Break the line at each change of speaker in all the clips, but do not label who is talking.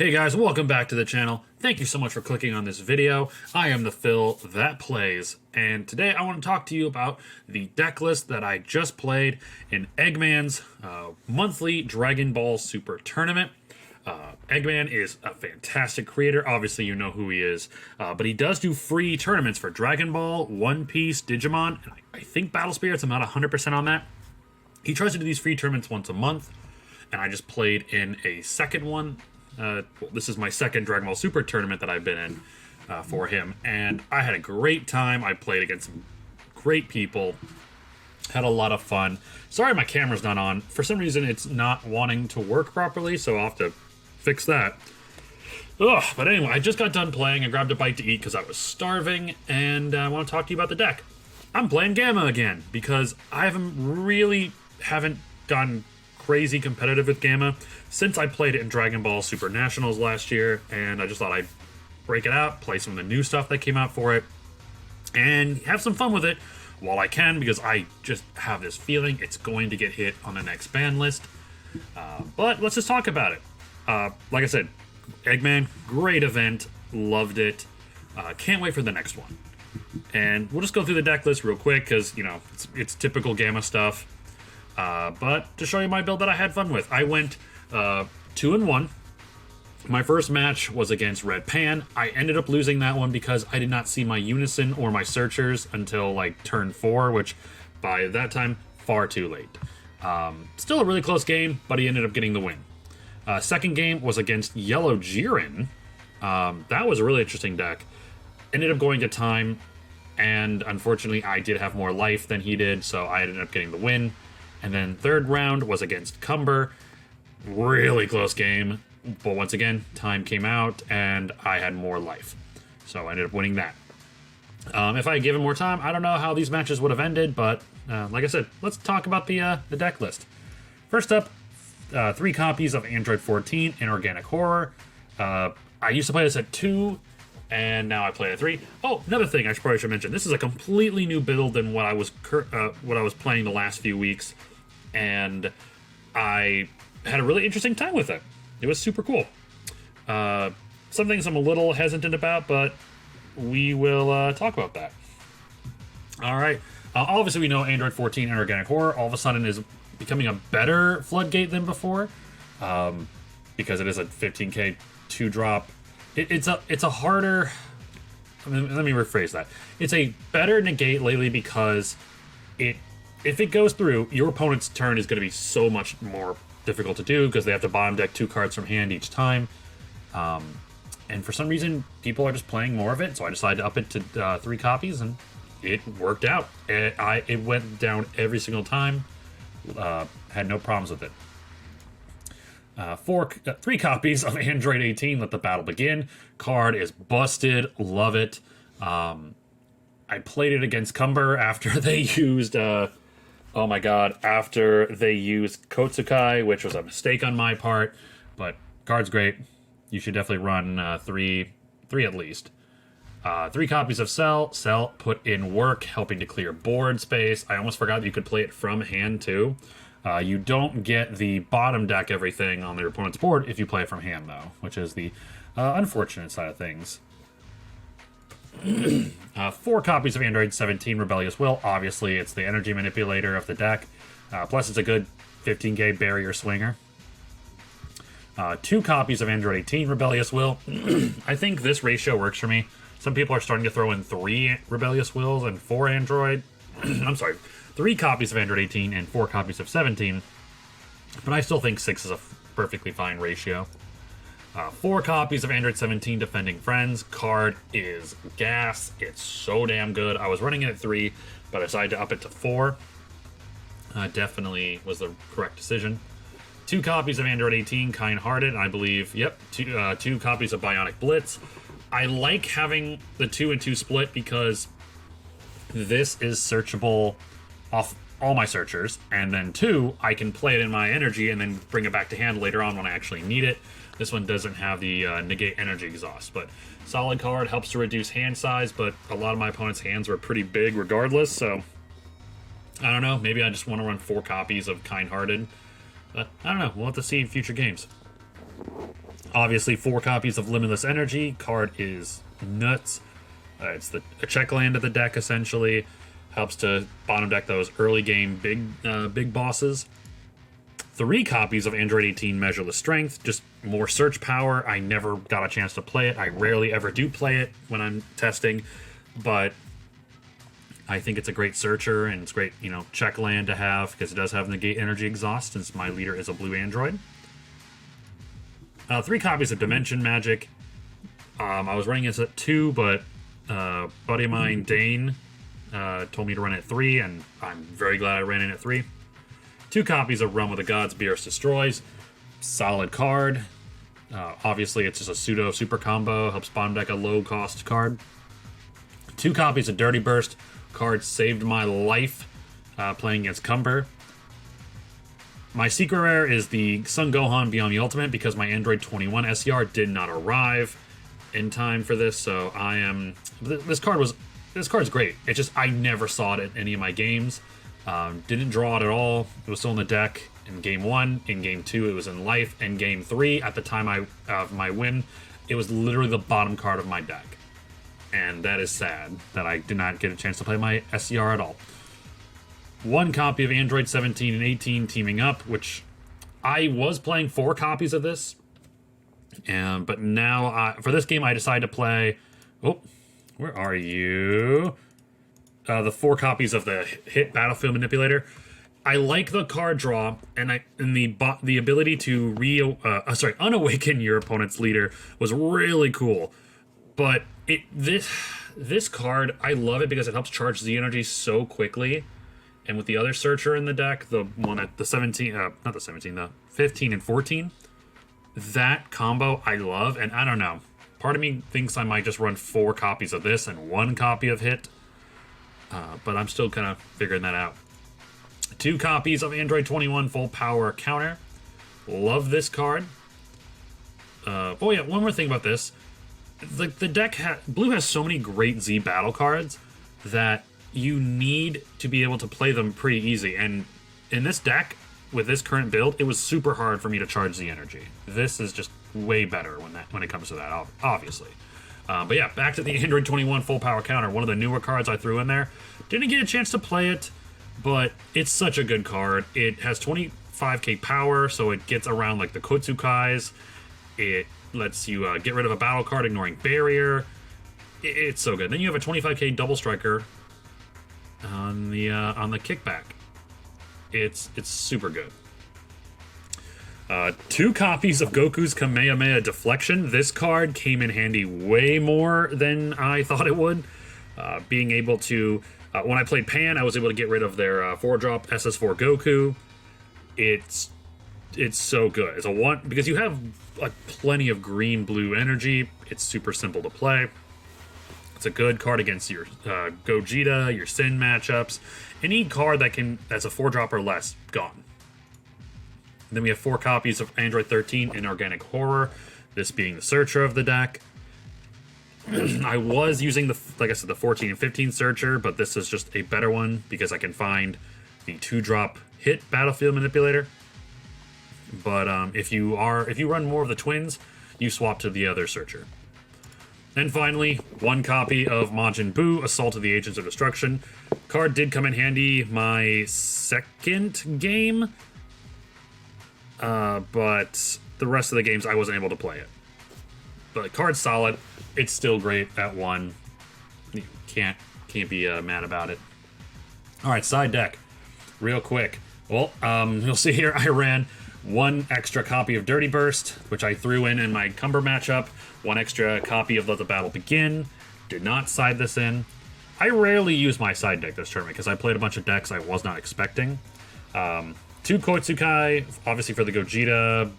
Hey guys, welcome back to the channel. Thank you so much for clicking on this video. I am the Phil that plays, and today I want to talk to you about the deck list that I just played in Eggman's monthly Dragon Ball Super Tournament. Eggman is a fantastic creator. Obviously, you know who he is, but he does do free tournaments for Dragon Ball, One Piece, Digimon, and I think Battle Spirits. I'm not 100% on that. He tries to do these free tournaments once a month, and I just played in a second one. This is my second Dragon Ball Super tournament that I've been in for him, and I had a great time. I played against some great people, had a lot of fun. Sorry my camera's not on. For some reason it's not wanting to work properly, so I'll have to fix that. Ugh, but anyway, I just got done playing. I grabbed a bite to eat because I was starving, and I want to talk to you about the deck. I'm playing Gamma again because I haven't gotten crazy competitive with Gamma since I played it in Dragon Ball Super Nationals last year, and I just thought I'd break it out, play some of the new stuff that came out for it, and have some fun with it while I can, because I just have this feeling it's going to get hit on the next ban list. But let's just talk about it. Like I said, Eggman, great event, loved it. Can't wait for the next one. And we'll just go through the deck list real quick, because, you know, it's typical Gamma stuff. But to show you my build that I had fun with, I went 2-1. My first match was against Red Pan. I ended up losing that one because I did not see my Unison or my Searchers until like turn 4, which by that time, far too late. Still a really close game, but he ended up getting the win. Second game was against Yellow Jiren. That was a really interesting deck. Ended up going to time, and unfortunately I did have more life than he did, so I ended up getting the win. And then third round was against Cumber. Really close game, but once again, time came out and I had more life, so I ended up winning that. If I had given more time, I don't know how these matches would have ended, but like I said, let's talk about the deck list. First up, 3 copies of Android 14 Inorganic Horror. I used to play this at 2, and now I play at 3. Oh, another thing I probably should mention: this is a completely new build than what I was playing the last few weeks, and I had a really interesting time with it. It was super cool. Some things I'm a little hesitant about, but we will talk about that. All right. Obviously, we know Android 14 Inorganic Horror all of a sudden is becoming a better Floodgate than before, because it is a 15k 2-drop. It's a harder... Let me rephrase that. It's a better negate lately because if it goes through, your opponent's turn is going to be so much more difficult to do because they have to bottom deck 2 cards from hand each time. And for some reason, people are just playing more of it, so I decided to up it to 3 copies, and it worked out. It went down every single time. Had no problems with it. 3 copies of Android 18, Let the Battle Begin. Card is busted, love it. I played it against Cumber after they used... oh my god, after they used Kotsukai, which was a mistake on my part, but card's great. You should definitely run 3 at least. 3 copies of Cell. Cell put in work, helping to clear board space. I almost forgot that you could play it from hand too. You don't get the bottom deck everything on their opponent's board if you play it from hand, though, which is the unfortunate side of things. 4 copies of Android 17 Rebellious Will. Obviously, it's the energy manipulator of the deck. Plus, it's a good 15k barrier swinger. 2 copies of Android 18 Rebellious Will. I think this ratio works for me. Some people are starting to throw in 3 Rebellious Wills and 4 Android. I'm sorry, 3 copies of Android 18 and 4 copies of 17. But I still think 6 is a perfectly fine ratio. 4 copies of Android 17 Defending Friends. Card is gas. It's so damn good. I was running it at 3, but I decided to up it to 4. Definitely was the correct decision. 2 copies of Android 18 Kind Hearted. I believe, yep, 2 copies of Bionic Blitz. I like having the 2 and 2 split because this is searchable off all my searchers, and then 2, I can play it in my energy and then bring it back to hand later on when I actually need it. This one doesn't have the negate energy exhaust, but solid card, helps to reduce hand size, but a lot of my opponent's hands were pretty big regardless, so I don't know, maybe I just want to run 4 copies of Kind Hearted, but I don't know, we'll have to see in future games. Obviously, 4 copies of Limitless Energy. Card is nuts. It's a check land of the deck, essentially. Helps to bottom deck those early game big bosses. 3 copies of Android 18 Measureless Strength. Just more search power. I never got a chance to play it. I rarely ever do play it when I'm testing. But I think it's a great searcher, and it's great, check land to have, because it does have Negate Energy Exhaust, since my leader is a blue android. 3 copies of Dimension Magic. I was running it at 2, but a buddy of mine, Dane, told me to run it at 3, and I'm very glad I ran it at 3. 2 copies of Realm of the Gods, Beerus Destroys. Solid card. Obviously, it's just a pseudo super combo. Helps bottom deck a low-cost card. 2 copies of Dirty Burst. Card saved my life playing against Cumber. My secret rare is the Son Gohan Beyond the Ultimate, because my Android 21 SER did not arrive in time for this, so I am... This card's great. It's just I never saw it in any of my games. Didn't draw it at all. It was still in the deck in Game 1. In Game 2, it was in Life. In Game 3, at the time of my win, it was literally the bottom card of my deck. And that is sad that I did not get a chance to play my SCR at all. 1 copy of Android 17 and 18 teaming up, which I was playing 4 copies of this. But now, for this game, I decided to play... Oh, where are you? The 4 copies of the Hit Battlefield Manipulator. I like the card draw, and the ability to unawaken your opponent's leader was really cool. But this card, I love it because it helps charge Z energy so quickly. And with the other searcher in the deck, the one at the 17, not the 17, the 15 and 14, that combo I love. And I don't know, part of me thinks I might just run 4 copies of this and 1 copy of Hit. But I'm still kind of figuring that out. 2 copies of Android 21 Full Power Counter. Love this card. Oh yeah, one more thing about this. The deck Blue has so many great Z battle cards that you need to be able to play them pretty easy. And in this deck, with this current build, it was super hard for me to charge Z energy. This is just way better when it comes to that, obviously. But yeah, back to the Android 21 Full Power Counter. One of the newer cards I threw in there. Didn't get a chance to play it, but it's such a good card. It has 25k power, so it gets around like the Kotsukais. It lets you get rid of a battle card, ignoring barrier. It's so good. Then you have a 25k double striker on the kickback. It's super good. 2 copies of Goku's Kamehameha Deflection. This card came in handy way more than I thought it would. Being able to, when I played Pan, I was able to get rid of their 4-drop SS4 Goku. It's so good. It's a 1, because you have plenty of green-blue energy. It's super simple to play. It's a good card against your Gogeta, your Sin matchups. Any card that's a 4-drop or less, gone. And then we have 4 copies of Android 13 Inorganic Horror, this being the searcher of the deck. I was using like I said, the 14 and 15 searcher, but this is just a better one because I can find the 2-drop Hit Battlefield Manipulator. But if you run more of the twins, you swap to the other searcher. And finally, 1 copy of Majin Buu, Assault of the Agents of Destruction. Card did come in handy my second game, but the rest of the games I wasn't able to play it. But card's solid. It's still great at 1. You can't be mad about it. All right, side deck, real quick. Well, you'll see here I ran 1 extra copy of Dirty Burst, which I threw in my Cumber matchup. 1 extra copy of Let the Battle Begin. Did not side this in. I rarely use my side deck this tournament because I played a bunch of decks I was not expecting. 2 Koitsukai, obviously for the Gogeta,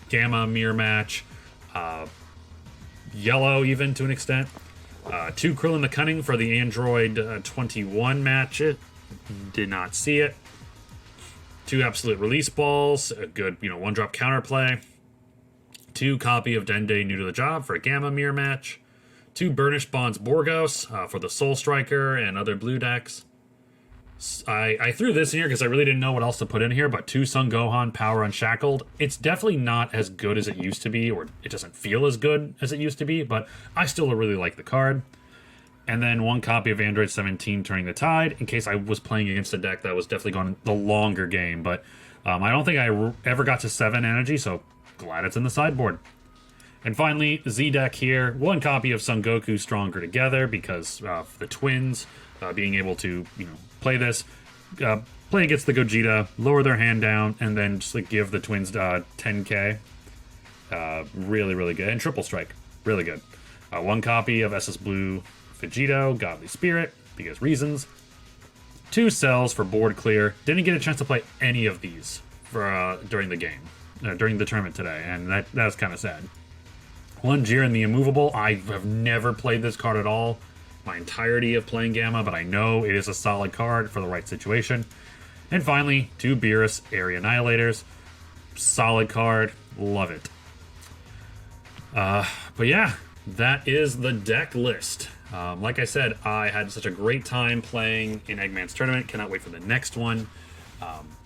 Gamma mirror match, Yellow even to an extent. 2 Krillin the Cunning for the Android 21 match. Did not see it. 2 Absolute Release Balls, a good 1-drop counterplay. 2 copy of Dende New to the Job for a Gamma mirror match. 2 Burnished Bonds Borgos for the Soul Striker and other blue decks. I threw this in here because I really didn't know what else to put in here, but 2 Son Gohan Power Unshackled. It's definitely not as good as it used to be, or it doesn't feel as good as it used to be, but I still really like the card. And then 1 copy of Android 17 Turning the Tide, in case I was playing against a deck that was definitely going the longer game, but I don't think I ever got to 7 energy, so glad it's in the sideboard. And finally, Z deck here, 1 copy of Son Goku Stronger Together, because the twins being able to, play this, play against the Gogeta, lower their hand down, and then just like give the twins 10k. Really, really good. And Triple Strike, really good. 1 copy of SS Blue Vegito, Godly Spirit, because reasons. 2 cells for board clear. Didn't get a chance to play any of these for during the game, during the tournament today, and that was kind of sad. 1 Jiren the Immovable. I have never played this card at all my entirety of playing Gamma, but I know it is a solid card for the right situation. And finally, 2 Beerus Area Annihilators. Solid card. Love it. But yeah, that is the deck list. Like I said, I had such a great time playing in Eggman's tournament. Cannot wait for the next one.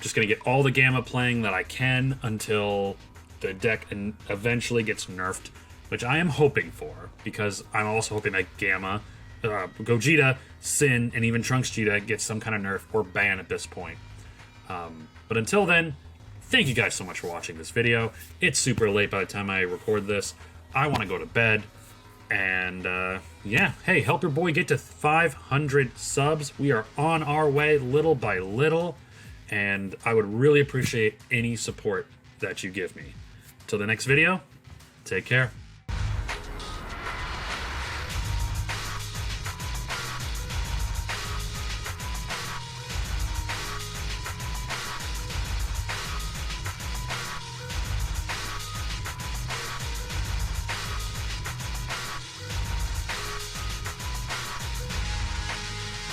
Just going to get all the Gamma playing that I can until the deck eventually gets nerfed, which I am hoping for, because I'm also hoping that Gamma, Gogeta, Sin, and even Trunks Gita get some kind of nerf or ban at this point. But until then, thank you guys so much for watching this video. It's super late by the time I record this. I want to go to bed. And yeah, hey, help your boy get to 500 subs. We are on our way little by little. And I would really appreciate any support that you give me. Till the next video, take care.